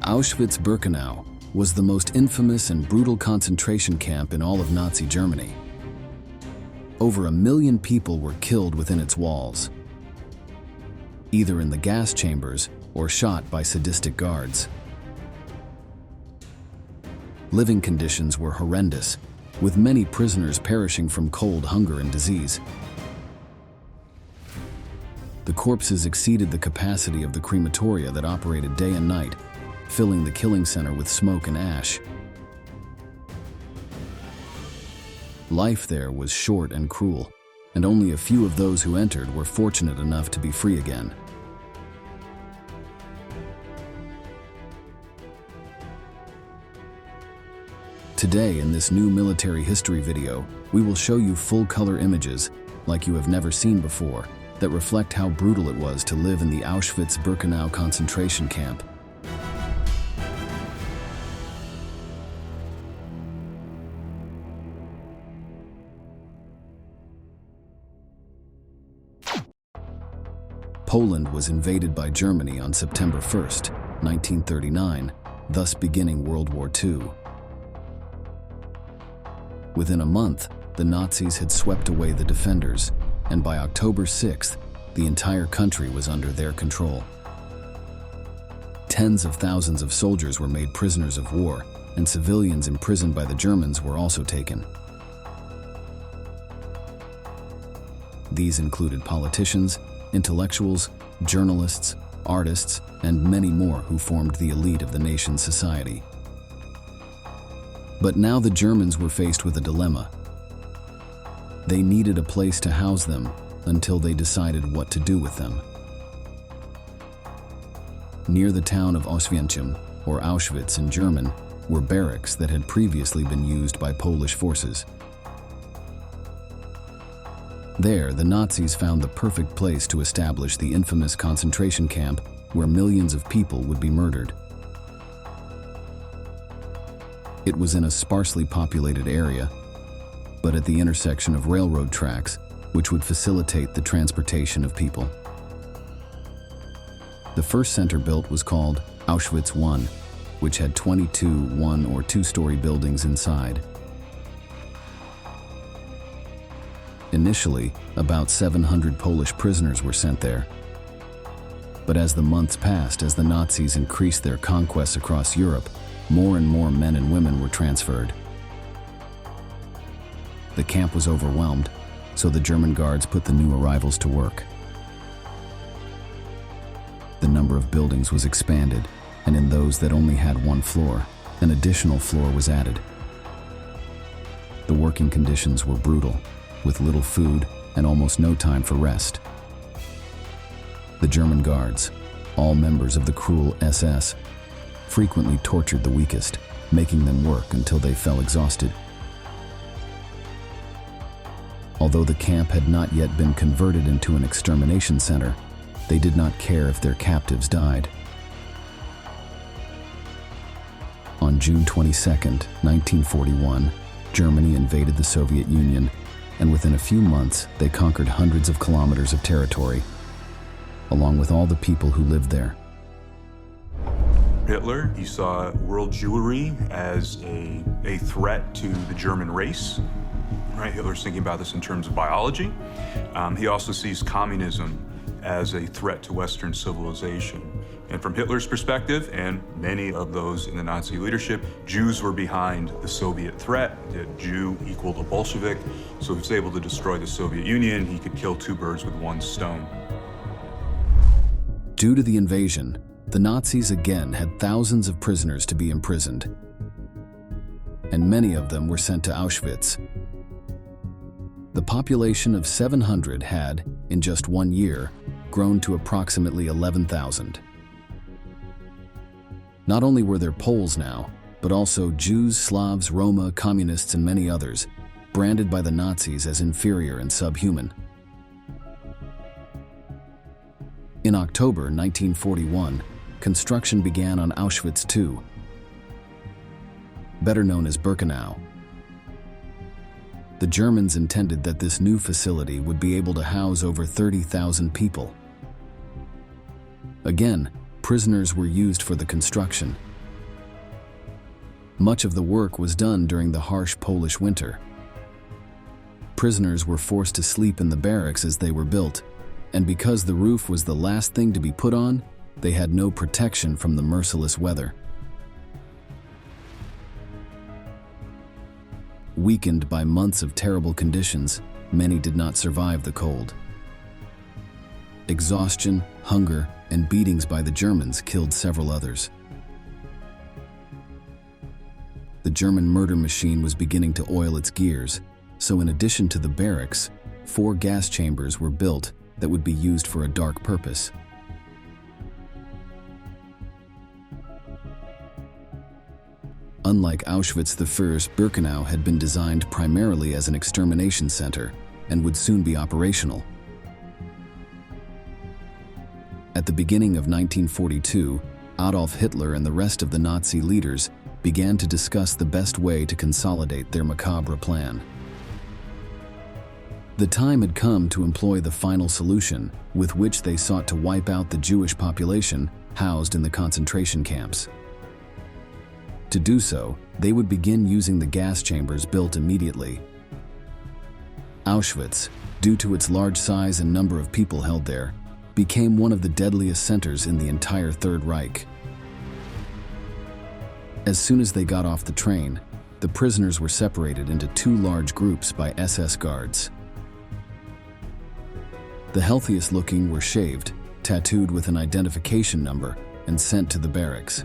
Auschwitz-Birkenau was the most infamous and brutal concentration camp in all of Nazi Germany. Over 1 million people were killed within its walls, either in the gas chambers or shot by sadistic guards. Living conditions were horrendous, with many prisoners perishing from cold, hunger, and disease. The corpses exceeded the capacity of the crematoria that operated day and night, filling the killing center with smoke and ash. Life there was short and cruel, and only a few of those who entered were fortunate enough to be free again. Today, in this new military history video, we will show you full-color images, like you have never seen before, that reflect how brutal it was to live in the Auschwitz-Birkenau concentration camp. Poland was invaded by Germany on September 1st, 1939, thus beginning World War II. Within a month, the Nazis had swept away the defenders, and by October 6th, the entire country was under their control. Tens of thousands of soldiers were made prisoners of war, and civilians imprisoned by the Germans were also taken. These included politicians, intellectuals, journalists, artists, and many more who formed the elite of the nation's society. But now the Germans were faced with a dilemma. They needed a place to house them until they decided what to do with them. Near the town of Oswiecim, or Auschwitz in German, were barracks that had previously been used by Polish forces. There, the Nazis found the perfect place to establish the infamous concentration camp where millions of people would be murdered. It was in a sparsely populated area, but at the intersection of railroad tracks, which would facilitate the transportation of people. The first center built was called Auschwitz I, which had 22 one- or two-story buildings inside. Initially, about 700 Polish prisoners were sent there. But as the months passed, as the Nazis increased their conquests across Europe, more and more men and women were transferred. The camp was overwhelmed, so the German guards put the new arrivals to work. The number of buildings was expanded, and in those that only had one floor, an additional floor was added. The working conditions were brutal, with little food and almost no time for rest. The German guards, all members of the cruel SS, frequently tortured the weakest, making them work until they fell exhausted. Although the camp had not yet been converted into an extermination center, they did not care if their captives died. On June 22, 1941, Germany invaded the Soviet Union, and within a few months, they conquered hundreds of kilometers of territory, along with all the people who lived there. Hitler, he saw world Jewry as a threat to the German race. Right? Hitler's thinking about this in terms of biology. He also sees communism as a threat to Western civilization. And from Hitler's perspective, and many of those in the Nazi leadership, Jews were behind the Soviet threat. The Jew equaled a Bolshevik, so if he was able to destroy the Soviet Union, he could kill two birds with one stone. Due to the invasion, the Nazis again had thousands of prisoners to be imprisoned, and many of them were sent to Auschwitz. The population of 700 had, in just 1 year, grown to approximately 11,000. Not only were there Poles now, but also Jews, Slavs, Roma, communists, and many others, branded by the Nazis as inferior and subhuman. In October 1941, construction began on Auschwitz II, better known as Birkenau. The Germans intended that this new facility would be able to house over 30,000 people. Again, prisoners were used for the construction, Much of the work was done during the harsh Polish winter. Prisoners were forced to sleep in the barracks as they were built, and because the roof was the last thing to be put on, they had no protection from the merciless weather. Weakened by months of terrible conditions, many did not survive the cold. Exhaustion, hunger, and beatings by the Germans killed several others. The German murder machine was beginning to oil its gears, so in addition to the barracks, 4 gas chambers were built that would be used for a dark purpose. Unlike Auschwitz-Birkenau had been designed primarily as an extermination center and would soon be operational. At the beginning of 1942, Adolf Hitler and the rest of the Nazi leaders began to discuss the best way to consolidate their macabre plan. The time had come to employ the final solution, with which they sought to wipe out the Jewish population housed in the concentration camps. To do so, they would begin using the gas chambers built immediately. Auschwitz, due to its large size and number of people held there, became one of the deadliest centers in the entire Third Reich. As soon as they got off the train, the prisoners were separated into 2 large groups by SS guards. The healthiest looking were shaved, tattooed with an identification number, and sent to the barracks.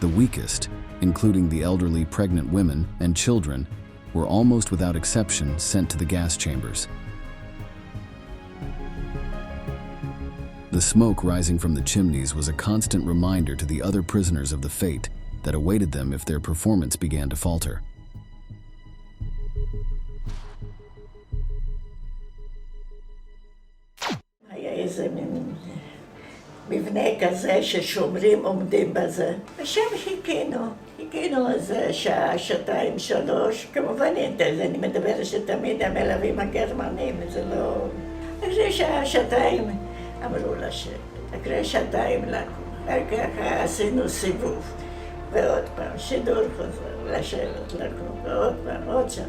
The weakest, including the elderly, pregnant women, and children, were almost without exception sent to the gas chambers. The smoke rising from the chimneys was a constant reminder to the other prisoners of the fate that awaited them if their performance began to falter. היה איזה מין מבנה כזה ששומרים עומדים בזה. ושם חיכינו איזה שעה, 2, 3. כמובן, אני מדברת שתמיד המלווים הגרמנים, זה לא... אחרי שעה, 2 אמרו לשבת. אחרי 2 לקום. אחר כך עשינו סיבוב. ועוד פעם, שידור חוזר, לשבת, לקום, ועוד פעם, עוד שם.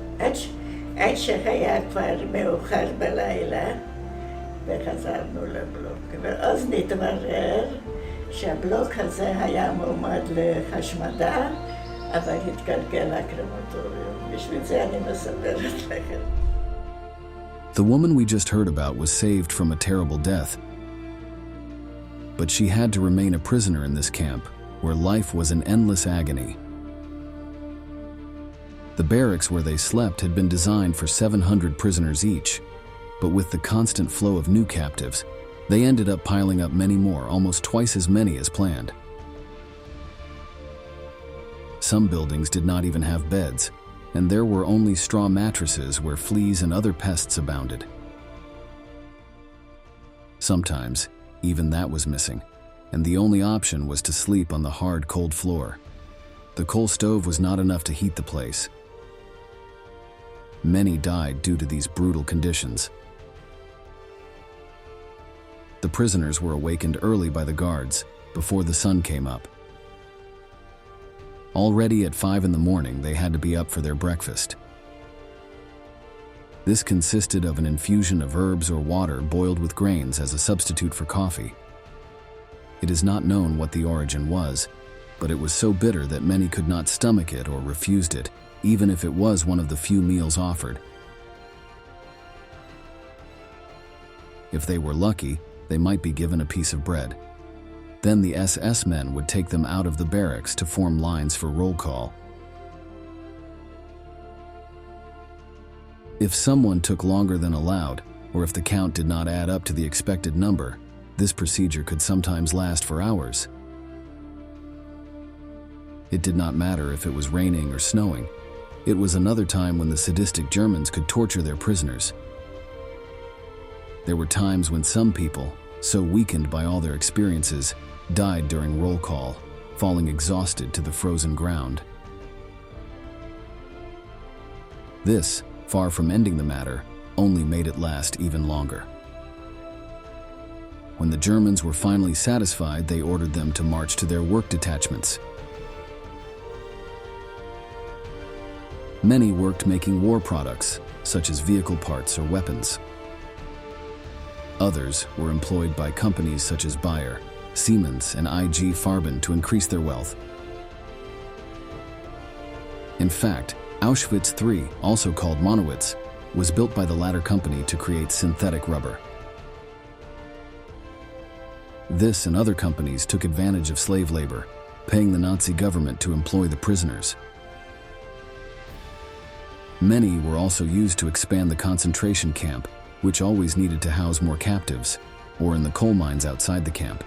עד שהיה כבר מאוחר בלילה, וחזרנו לבלוק. ואז נתברר שהבלוק הזה היה מועמד להשמדה, אבל התגלגל לקרמטוריום. בשביל זה אני מספרת לכם. The woman we just heard about was saved from a terrible death, but she had to remain a prisoner in this camp, where life was an endless agony. The barracks where they slept had been designed for 700 prisoners each, but with the constant flow of new captives, they ended up piling up many more, almost twice as many as planned. Some buildings did not even have beds, and there were only straw mattresses where fleas and other pests abounded. Sometimes, even that was missing, and the only option was to sleep on the hard, cold floor. The coal stove was not enough to heat the place. Many died due to these brutal conditions. The prisoners were awakened early by the guards, before the sun came up. Already at 5 in the morning, they had to be up for their breakfast. This consisted of an infusion of herbs or water boiled with grains as a substitute for coffee. It is not known what the origin was, but it was so bitter that many could not stomach it or refused it, even if it was one of the few meals offered. If they were lucky, they might be given a piece of bread. Then the SS men would take them out of the barracks to form lines for roll call. If someone took longer than allowed, or if the count did not add up to the expected number, this procedure could sometimes last for hours. It did not matter if it was raining or snowing. It was another time when the sadistic Germans could torture their prisoners. There were times when some people, so weakened by all their experiences, died during roll call, falling exhausted to the frozen ground. This, far from ending the matter, only made it last even longer. When the Germans were finally satisfied, they ordered them to march to their work detachments. Many worked making war products, such as vehicle parts or weapons. Others were employed by companies such as Bayer, Siemens, and IG Farben to increase their wealth. In fact, Auschwitz III, also called Monowitz, was built by the latter company to create synthetic rubber. This and other companies took advantage of slave labor, paying the Nazi government to employ the prisoners. Many were also used to expand the concentration camp, which always needed to house more captives, or in the coal mines outside the camp.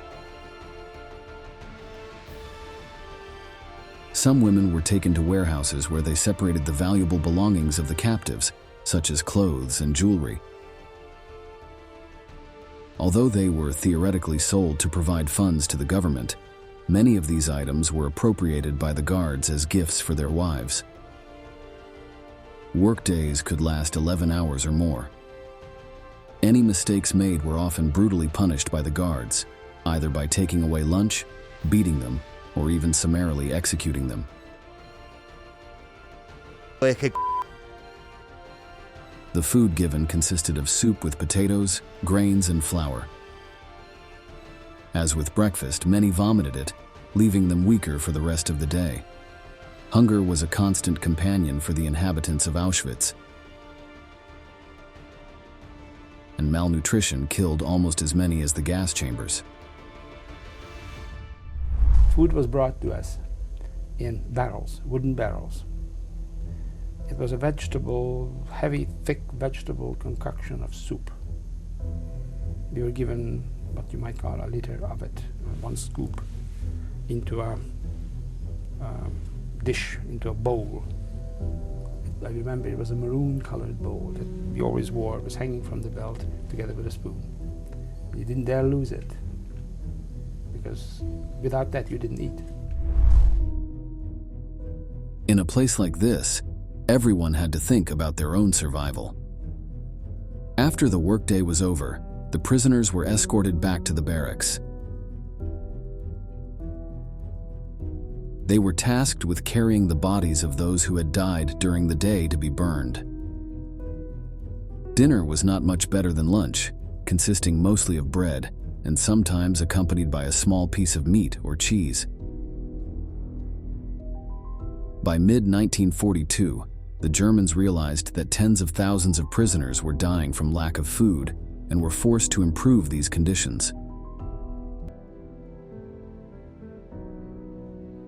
Some women were taken to warehouses where they separated the valuable belongings of the captives, such as clothes and jewelry. Although they were theoretically sold to provide funds to the government, many of these items were appropriated by the guards as gifts for their wives. Workdays could last 11 hours or more. Any mistakes made were often brutally punished by the guards, either by taking away lunch, beating them, or even summarily executing them. The food given consisted of soup with potatoes, grains, and flour. As with breakfast, many vomited it, leaving them weaker for the rest of the day. Hunger was a constant companion for the inhabitants of Auschwitz, and malnutrition killed almost as many as the gas chambers. Food was brought to us in barrels, wooden barrels. It was a heavy, thick vegetable concoction of soup. We were given what you might call a liter of it, one scoop, into a dish, into a bowl. I remember it was a maroon-colored bowl that we always wore. It was hanging from the belt together with a spoon. You didn't dare lose it, because without that you didn't eat. In a place like this, everyone had to think about their own survival. After the workday was over, the prisoners were escorted back to the barracks. They were tasked with carrying the bodies of those who had died during the day to be burned. Dinner was not much better than lunch, consisting mostly of bread, and sometimes accompanied by a small piece of meat or cheese. By mid-1942, the Germans realized that tens of thousands of prisoners were dying from lack of food and were forced to improve these conditions.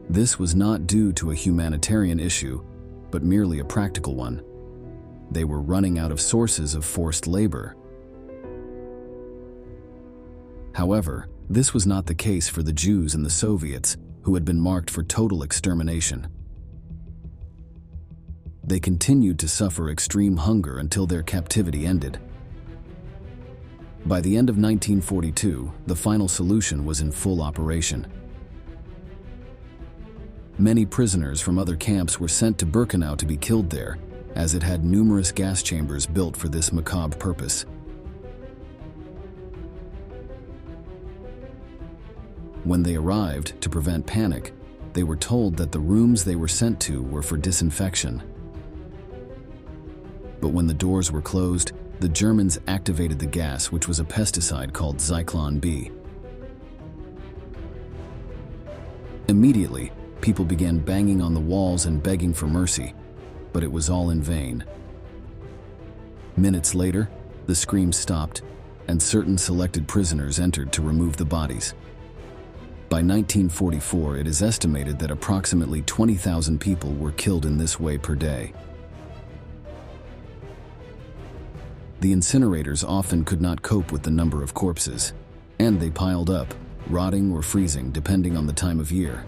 This was not due to a humanitarian issue, but merely a practical one. They were running out of sources of forced labor. However, this was not the case for the Jews and the Soviets, who had been marked for total extermination. They continued to suffer extreme hunger until their captivity ended. By the end of 1942, the final solution was in full operation. Many prisoners from other camps were sent to Birkenau to be killed there, as it had numerous gas chambers built for this macabre purpose. When they arrived, to prevent panic, they were told that the rooms they were sent to were for disinfection. But when the doors were closed, the Germans activated the gas, which was a pesticide called Zyklon B. Immediately, people began banging on the walls and begging for mercy, but it was all in vain. Minutes later, the screams stopped, and certain selected prisoners entered to remove the bodies. By 1944, it is estimated that approximately 20,000 people were killed in this way per day. The incinerators often could not cope with the number of corpses, and they piled up, rotting or freezing depending on the time of year.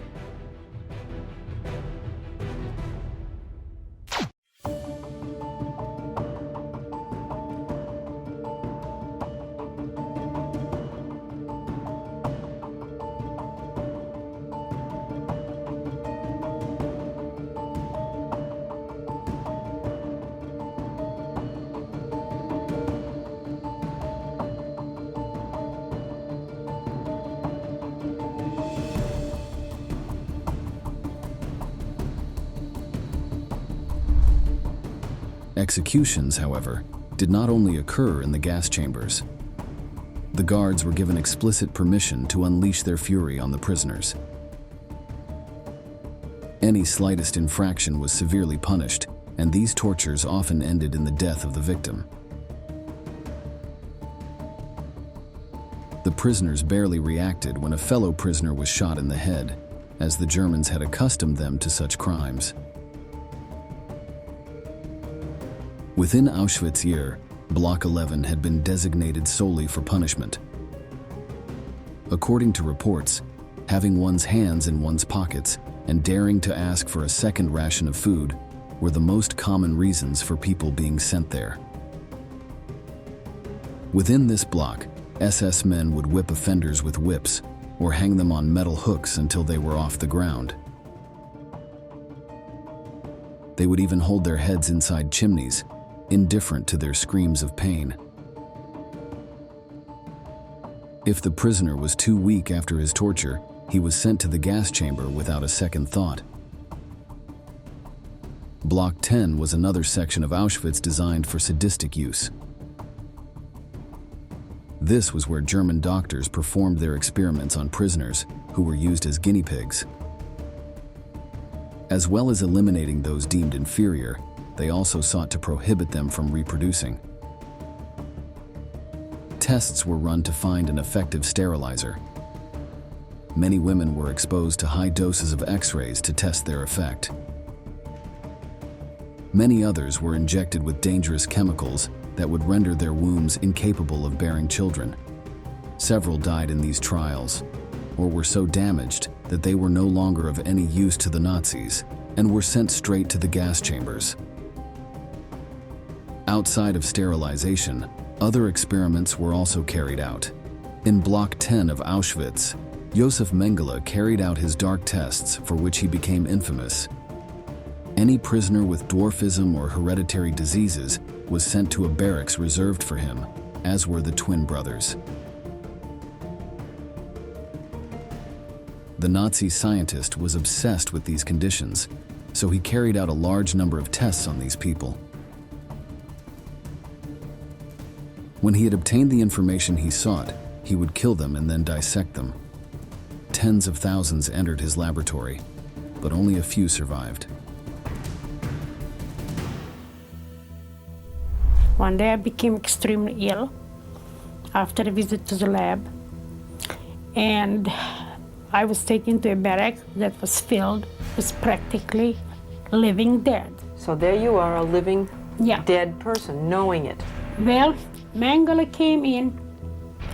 Executions, however, did not only occur in the gas chambers. The guards were given explicit permission to unleash their fury on the prisoners. Any slightest infraction was severely punished, and these tortures often ended in the death of the victim. The prisoners barely reacted when a fellow prisoner was shot in the head, as the Germans had accustomed them to such crimes. Within Auschwitz-Birkenau, Block 11 had been designated solely for punishment. According to reports, having one's hands in one's pockets and daring to ask for a second ration of food were the most common reasons for people being sent there. Within this block, SS men would whip offenders with whips or hang them on metal hooks until they were off the ground. They would even hold their heads inside chimneys, indifferent to their screams of pain. If the prisoner was too weak after his torture, he was sent to the gas chamber without a second thought. Block 10 was another section of Auschwitz designed for sadistic use. This was where German doctors performed their experiments on prisoners who were used as guinea pigs. As well as eliminating those deemed inferior, they also sought to prohibit them from reproducing. Tests were run to find an effective sterilizer. Many women were exposed to high doses of X-rays to test their effect. Many others were injected with dangerous chemicals that would render their wombs incapable of bearing children. Several died in these trials, or were so damaged that they were no longer of any use to the Nazis and were sent straight to the gas chambers. Outside of sterilization, other experiments were also carried out. In Block 10 of Auschwitz, Josef Mengele carried out his dark tests for which he became infamous. Any prisoner with dwarfism or hereditary diseases was sent to a barracks reserved for him, as were the twin brothers. The Nazi scientist was obsessed with these conditions, so he carried out a large number of tests on these people. When he had obtained the information he sought, he would kill them and then dissect them. Tens of thousands entered his laboratory, but only a few survived. One day I became extremely ill after a visit to the lab, and I was taken to a barrack that was filled with practically living dead. So there you are, a living Yeah. dead person, knowing it. Well, Mengele came in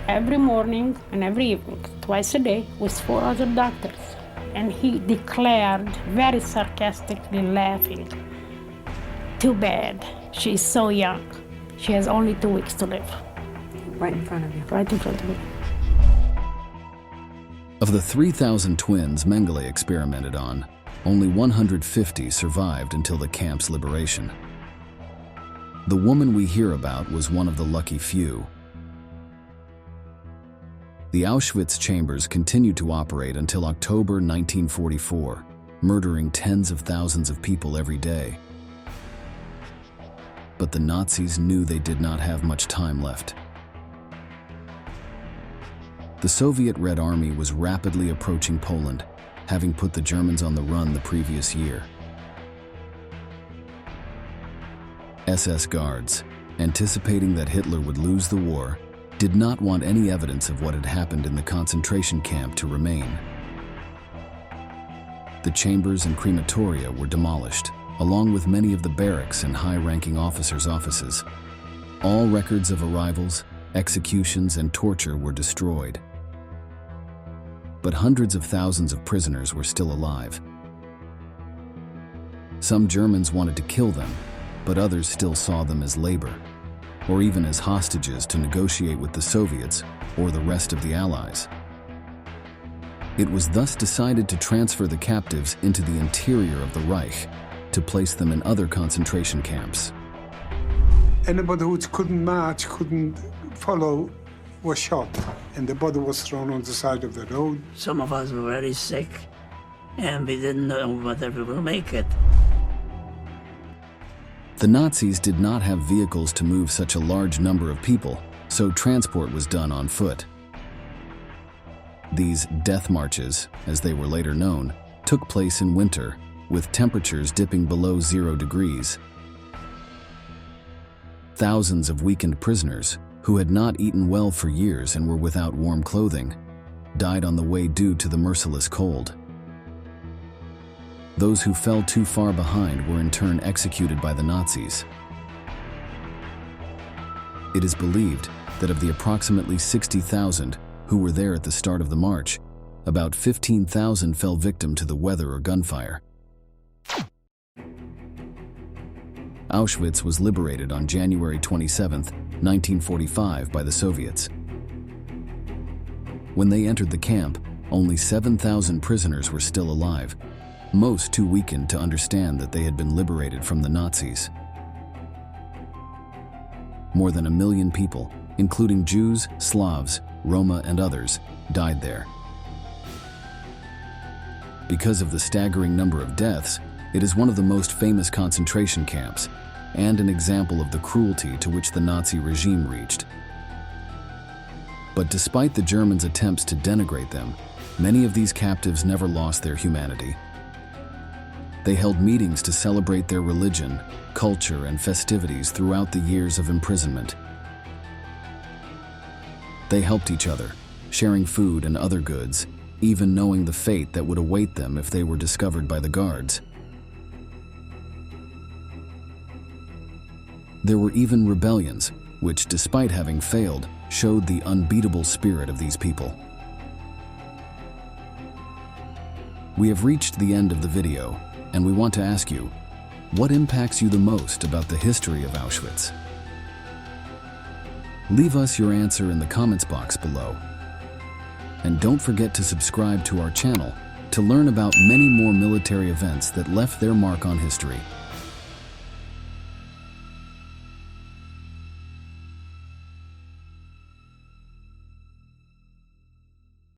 every morning and every evening, twice a day, with 4 other doctors. And he declared, very sarcastically laughing, "Too bad, she's so young. She has only 2 weeks to live." Right in front of you. Right in front of me. Of the 3,000 twins Mengele experimented on, only 150 survived until the camp's liberation. The woman we hear about was one of the lucky few. The Auschwitz chambers continued to operate until October 1944, murdering tens of thousands of people every day. But the Nazis knew they did not have much time left. The Soviet Red Army was rapidly approaching Poland, having put the Germans on the run the previous year. SS guards, anticipating that Hitler would lose the war, did not want any evidence of what had happened in the concentration camp to remain. The chambers and crematoria were demolished, along with many of the barracks and high-ranking officers' offices. All records of arrivals, executions, and torture were destroyed. But hundreds of thousands of prisoners were still alive. Some Germans wanted to kill them, but others still saw them as labor, or even as hostages to negotiate with the Soviets or the rest of the Allies. It was thus decided to transfer the captives into the interior of the Reich, to place them in other concentration camps. Anybody who couldn't march, couldn't follow, was shot, and the body was thrown on the side of the road. Some of us were very sick, and we didn't know whether we will make it. The Nazis did not have vehicles to move such a large number of people, so transport was done on foot. These death marches, as they were later known, took place in winter, with temperatures dipping below 0 degrees. Thousands of weakened prisoners, who had not eaten well for years and were without warm clothing, died on the way due to the merciless cold. Those who fell too far behind were in turn executed by the Nazis. It is believed that of the approximately 60,000 who were there at the start of the march, about 15,000 fell victim to the weather or gunfire. Auschwitz was liberated on January 27, 1945 by the Soviets. When they entered the camp, only 7,000 prisoners were still alive, most too weakened to understand that they had been liberated from the Nazis. More than 1 million people, including Jews, Slavs, Roma, and others, died there. Because of the staggering number of deaths, it is one of the most famous concentration camps and an example of the cruelty to which the Nazi regime reached. But despite the Germans' attempts to denigrate them, many of these captives never lost their humanity. They held meetings to celebrate their religion, culture, and festivities throughout the years of imprisonment. They helped each other, sharing food and other goods, even knowing the fate that would await them if they were discovered by the guards. There were even rebellions, which, despite having failed, showed the unbeatable spirit of these people. We have reached the end of the video, and we want to ask you, what impacts you the most about the history of Auschwitz? Leave us your answer in the comments box below. And don't forget to subscribe to our channel to learn about many more military events that left their mark on history.